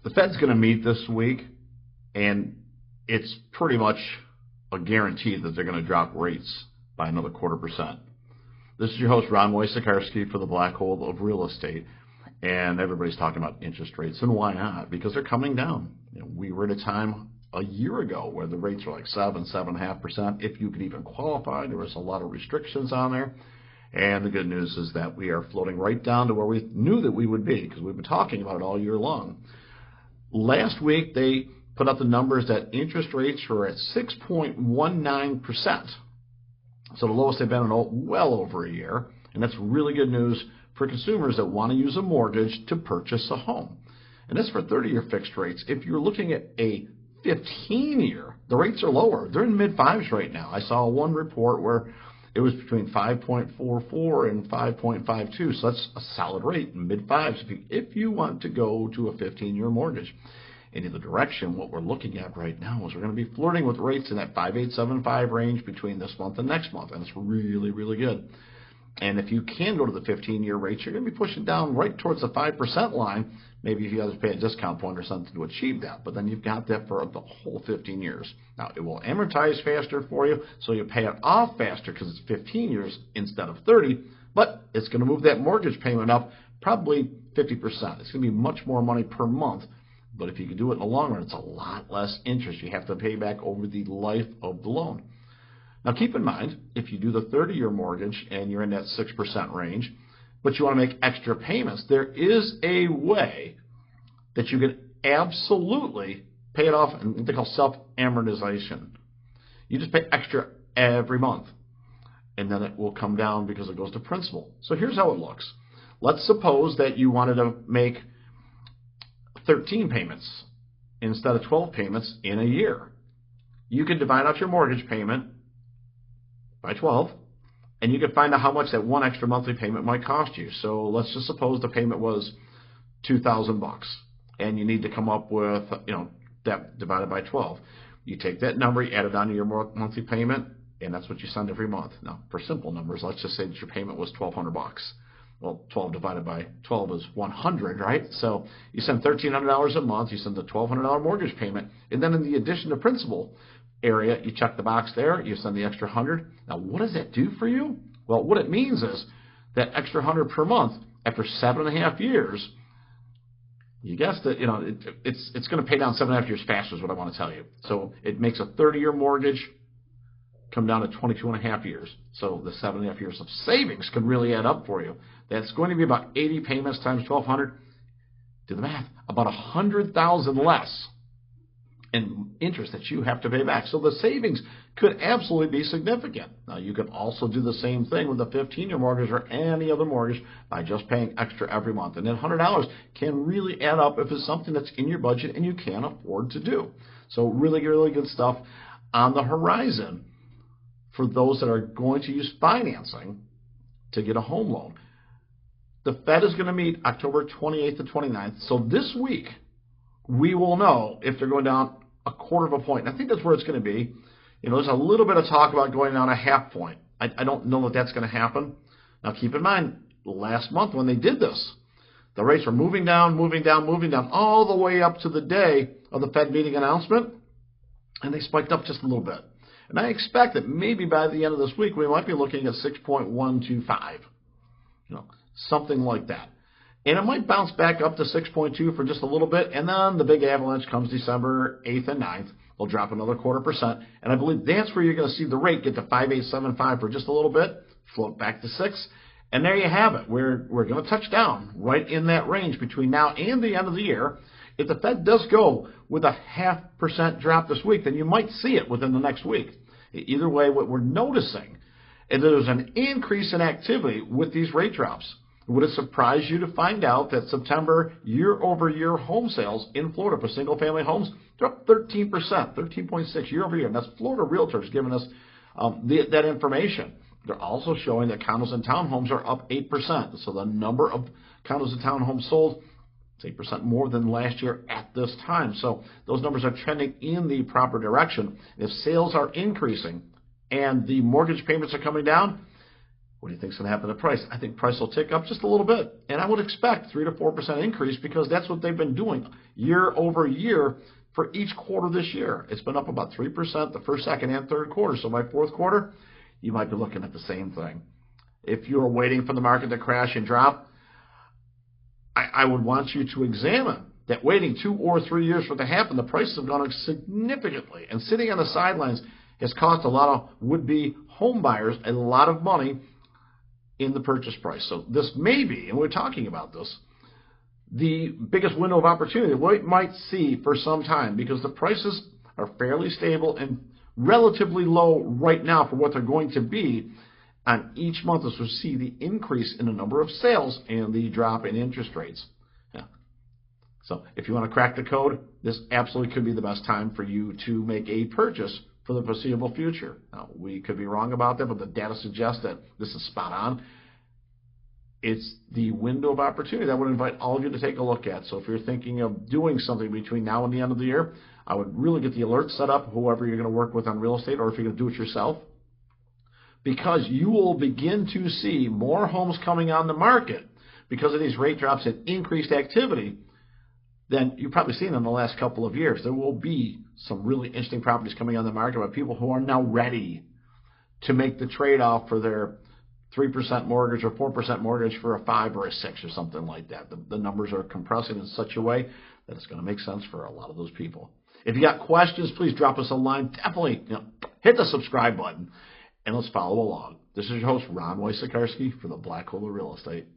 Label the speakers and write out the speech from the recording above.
Speaker 1: The Fed's going to meet this week, and it's pretty much a guarantee that they're going to drop rates by another 0.25%. This is your host, Ron Wojciechowski, for the Black Hole of Real Estate, and everybody's talking about interest rates, and why not? Because they're coming down. We were at a time a year ago where the rates were like 7.5%. If you could even qualify, there was a lot of restrictions on there. And the good news is that we are floating right down to where we knew that we would be, because we've been talking about it all year long. Last week, they put out the numbers that interest rates were at 6.19%. So the lowest they've been in well over a year. And that's really good news for consumers that want to use a mortgage to purchase a home. And that's for 30-year fixed rates. If you're looking at a 15-year, the rates are lower. They're in mid-5s right now. I saw one report where it was between 5.44 and 5.52. So that's a solid rate, mid-5s, if you want to go to a 15-year mortgage. And in the direction, what we're looking at right now is we're going to be flirting with rates in that 5.875 range between this month and next month. And it's really, really good. And if you can go to the 15-year rates, you're going to be pushing down right towards the 5% line. Maybe if you guys pay a discount point or something to achieve that. But then you've got that for the whole 15 years. Now, it will amortize faster for you, so you pay it off faster because it's 15 years instead of 30. But it's going to move that mortgage payment up probably 50%. It's going to be much more money per month. But if you can do it in the long run, it's a lot less interest you have to pay back over the life of the loan. Now, keep in mind, if you do the 30-year mortgage and you're in that 6% range, but you want to make extra payments, there is a way that you can absolutely pay it off in what they call self-amortization. You just pay extra every month, and then it will come down because it goes to principal. So here's how it looks. Let's suppose that you wanted to make 13 payments instead of 12 payments in a year. You could divide out your mortgage payment by 12, and you could find out how much that one extra monthly payment might cost you. So let's just suppose the payment was $2,000, and you need to come up with, that divided by 12. You take that number, you add it onto your monthly payment, and that's what you send every month. Now, for simple numbers, let's just say that your payment was $1,200. Well, 12 divided by 12 is 100, right? So you send $1,300 a month, you send the $1,200 mortgage payment, and then in the addition to principal area, you check the box there, you send the extra 100. Now, what does that do for you? Well, what it means is that extra 100 per month, after 7.5 years, you guessed it, it's going to pay down 7.5 years faster is what I want to tell you. So it makes a 30-year mortgage come down to 22.5 years. So the 7.5 years of savings could really add up for you. That's going to be about 80 payments times 1,200. Do the math. About $100,000 less in interest that you have to pay back. So the savings could absolutely be significant. Now, you can also do the same thing with a 15-year mortgage or any other mortgage by just paying extra every month. And then $100 can really add up if it's something that's in your budget and you can afford to do. So really, really good stuff on the horizon for those that are going to use financing to get a home loan. The Fed is going to meet October 28th to 29th. So this week, we will know if they're going down 0.25 point. And I think that's where it's going to be. There's a little bit of talk about going down 0.5 point. I don't know that that's going to happen. Now, keep in mind, last month when they did this, the rates were moving down, all the way up to the day of the Fed meeting announcement, and they spiked up just a little bit. And I expect that maybe by the end of this week, we might be looking at 6.125, something like that. And it might bounce back up to 6.2 for just a little bit, and then the big avalanche comes December 8th and 9th. They'll drop another 0.25%, and I believe that's where you're going to see the rate get to 5.875 for just a little bit, float back to 6, and there you have it. We're going to touch down right in that range between now and the end of the year. If the Fed does go with a 0.5% drop this week, then you might see it within the next week. Either way, what we're noticing is there's an increase in activity with these rate drops. Would it surprise you to find out that September year-over-year home sales in Florida for single-family homes dropped 13%, 13.6 year-over-year? And that's Florida Realtors giving us that information. They're also showing that condos and townhomes are up 8%. So the number of condos and townhomes sold is 8% more than last year at this time. So those numbers are trending in the proper direction. If sales are increasing and the mortgage payments are coming down, What do you think is going to happen to price? I think price will tick up just a little bit. And I would expect 3 to 4% increase because that's what they've been doing year over year for each quarter this year. It's been up about 3% the first, second, and third quarter. So by fourth quarter, you might be looking at the same thing. If you're waiting for the market to crash and drop, I would want you to examine that waiting 2 or 3 years for it to happen, the prices have gone up significantly. And sitting on the sidelines has cost a lot of would-be home buyers a lot of money in the purchase price. So this may be, and we're talking about this, the biggest window of opportunity we might see for some time because the prices are fairly stable and relatively low right now for what they're going to be on each month as we see the increase in the number of sales and the drop in interest rates. Yeah. So if you want to crack the code, this absolutely could be the best time for you to make a purchase for the foreseeable future. Now, we could be wrong about that, but the data suggests that this is spot on. It's the window of opportunity that I would invite all of you to take a look at. So if you're thinking of doing something between now and the end of the year, I would really get the alert set up, whoever you're going to work with on real estate, or if you're going to do it yourself, because you will begin to see more homes coming on the market because of these rate drops and increased activity than you've probably seen in the last couple of years. There will be some really interesting properties coming on the market by people who are now ready to make the trade-off for their 3% mortgage or 4% mortgage for a 5 or a 6 or something like that. The numbers are compressing in such a way that it's going to make sense for a lot of those people. If you got questions, please drop us a line. Definitely hit the subscribe button and let's follow along. This is your host, Ron Wojciechowski for the Black Hole of Real Estate.